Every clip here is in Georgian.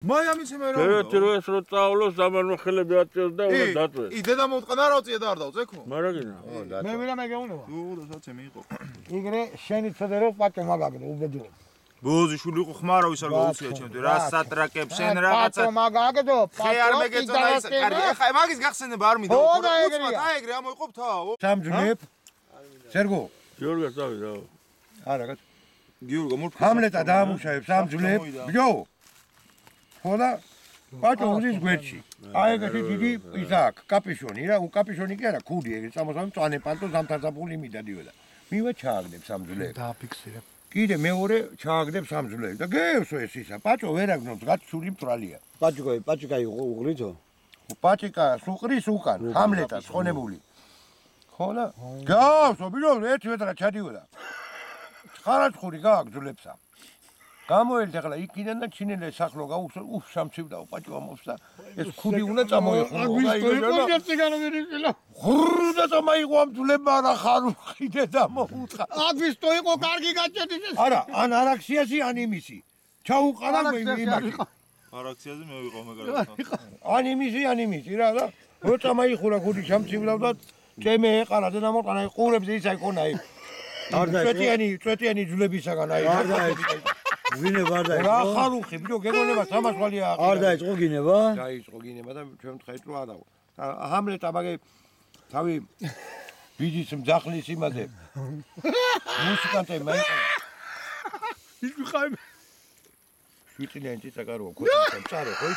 მაიამის მე რა ერთი რო ეს რო წავლოს დამანო ხელები აწევს და უნდა დაწვეს. დედა მოუტყნა რა უწია და არ დავწექო. მარაგინა. მე ვირა მეგეუნება. დაცე მიიღო. იგრე შენი ცოდერო პაკე მაგაგდო უბედური. ბოზიშვილი იყო ხმარა ვის არ გაუწია ჩემთვის. რა სატრაკებს შენ რაღაცა. პაკე მაგაგდო. ხე არ მეგეწონა ის კარგი. ეხა მაგის გახსენება არ მინდა. აი ეგრე ამოიყო თავ. სამძვლებ. სერგო. გიორგა წავი რა. არა გაც. გიორგა მორფ. ჰამლეტა დაამუშავებს სამძვლებ. ბიო. ხოდა ბაჭო უზის გვერდში. აი ეგეთი დიდი ისა აქვს, კაპიშონი რა, უკაპიშონი კი არა, ქუდი ეგ წამოსავ მწვანე პანტო ზამთარსაფული მიდადიოდა. მივე ჩააგდებ სამძვლებს. დააფიქსირებ. კიდე მეორე ჩააგდებ სამძვლებს და გეევსო ეს ისა. ბაჭო ვერ აგნობს, გაცული მწვრალია. პაჭიკა უღრითო. პაჭიკა სუყრის უკან, ჰამლეტა ცხონებული. ხოდა გავსო ბიო ერთი ვეტრა ჩადიოდა. ხარაცხური გააგძლებსა. გამოელთ ახლა იქიდან და ჩინელე სახლო გაუხსო უფ სამცივდაო პაჭო ამობს და ეს ქუდი უნდა წამოიღო ღრუდა წამოიღო ამ ძლებმა რა ხარო ხიდე და მოუთხა აგვისტო იყო კარგი გაჭედის ეს არა ან არაქსიაზი ან იმისი ჩაუყარა მე იმაში არაქსიაზე მე ვიყო მაგალითად ან იმისი რა და რო წამოიხურა ქუდი სამცივდაო და წემე ეყარა და დამოყარა ყურებს ისა იქონა იქ არ წვეტიანი ძლებისაგან აი არ დაიწყო ვინება არ დაიწყო რა ხარუხი ბიო გეგონება სამასვალია არ დაიწყო გინება დაიწყო გინება და ჩვენ ვთხეთ რომ არა ჰამლეტა მაგე თავი ბიძის მძახლის იმაზე მუსიკანტები მაიყო ის ვიყავი ვიტილენ ციტაკარო კოჩა წარე ხო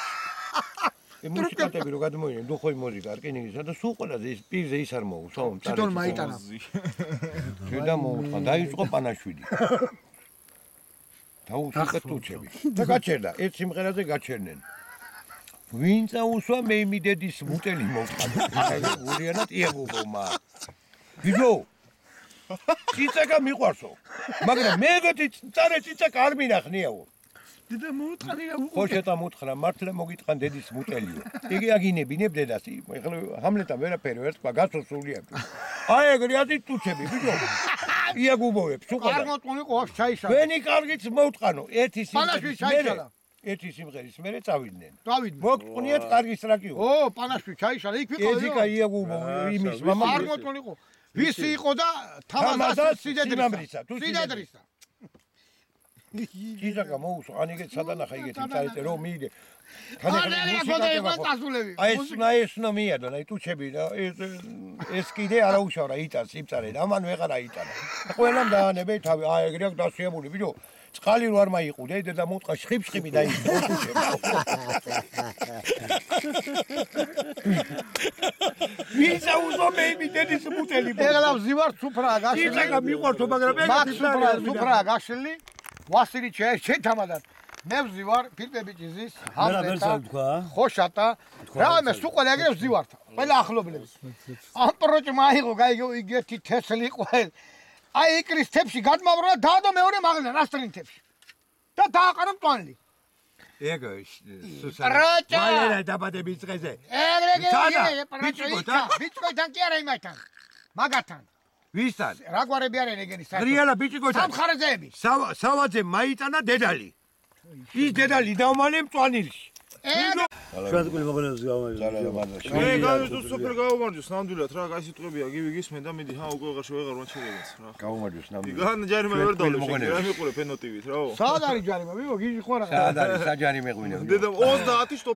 ეს მუსიკანტები რო გადმოიდნენ დუხოი მოზიკა რკინიგისა და სულ ყველაზე ის პირზე ის არ მოუსვა თვითონ მაიტანა ჩვენ და მოუთხა დაიწყო პანაშვილი დაუთხა ტუჩები და გაჩერდა ერთ სიმღერაზე გაჩერდნენ ვინ წაუსვა მე მიდედის მუტელი მოვყადა გურიანად იაგუბომა ბიძო ციცაკა მიყვარსო მაგრამ მე ეგეთი წარე ციცაკა არ მინახნიაო დედა მოუთხარი რა ხოშეტა მოუთხრა მართლა მოგიტყან დედის მუტელიო იგი აგინებინებ დედას ეხლა ჰამლეტა ვერაფერი ვერტყვა გასოსულია აი ეგრე აზი ტუჩები ბიძო იაგუბოვებს უყურე არ მოტყუნიყო აქ ჩაიშალა ვენი კარგიც მოუტყანო ერთი პანაშვილი ჩაიშალა ერთი სიმღერის მერე წავიდნენ დავიდნენ მოგტყუნიათ კარგი სტრაკიო ო პანაშვილი ჩაიშალა იქ ვიყავი ეძიკა იაგუბო იმის მამა არ მოტყუნიყო ვისი იყო და თამაზას სიდედრისა სიდედრისა კიზაკა მოუსო ანიგეთ სადანახა იგეთი წაიწე რომ მიიდე აი ეს ნო მიადო აი ტუჩები და ეს კიდე არა უშავრა იტანს იბწარე და ამან ვეღარა იტანა ყველამ დაანებე თავი აი ეგრე აქვს დასიებული ბიჭო წყალი რო არ მაიყუდე და მოუთხა შხიფ-შხიფი დაიწყო ტუჩები ვისა უზო მე მიდედის მუტელი ეგლა ვზივარ სუფრა გაშლი კიზაკა მიყვართო მაგრამ მაგ სუფრა გაშლი ვასილი შეთამადად მე ვზივარ ფილტები ჭიზის ჰამლეტა ხოშატა რამე სულ ყველა ეგრე ვზივართ ყველა ახლობლები ამ პროჭმა აიღო იგეთი თესლი ყველ აი იკრის თებში გადმავრა დაადო მეორე მაღლა რასტრინ თებში და დააყარა მტვანლი ეგ სუსანა მალერა დაბადების დღეზე ეგრე ბიჭკოთან კი არა იმათან მაგათან ვისთან რა გვარები არიან ეგენი რიალა ბიჭიკოთან სამხარეძეები სავაძე მაიტანა დედალი ის დედალი დავმალე მწვანილში შუადკვილი მოგონებს გამოვიდა მე გავიზუ სუპერ გავუმარჯოს ნამდვილად რა კაი სიტყვებია გივი გისმენ და მიდი ჰა უკვე აღარ შევეღარ მაჩერებას რა გამოვარჯოს ნამდვილად იგან ჯარიმა ვერ დავდო რა მიყურე ფენოტივით რა საად არის ჯარიმა ვიღო გიჟი ხო რა საად არის საჯარი მეღვინე დედა 30 სტოპ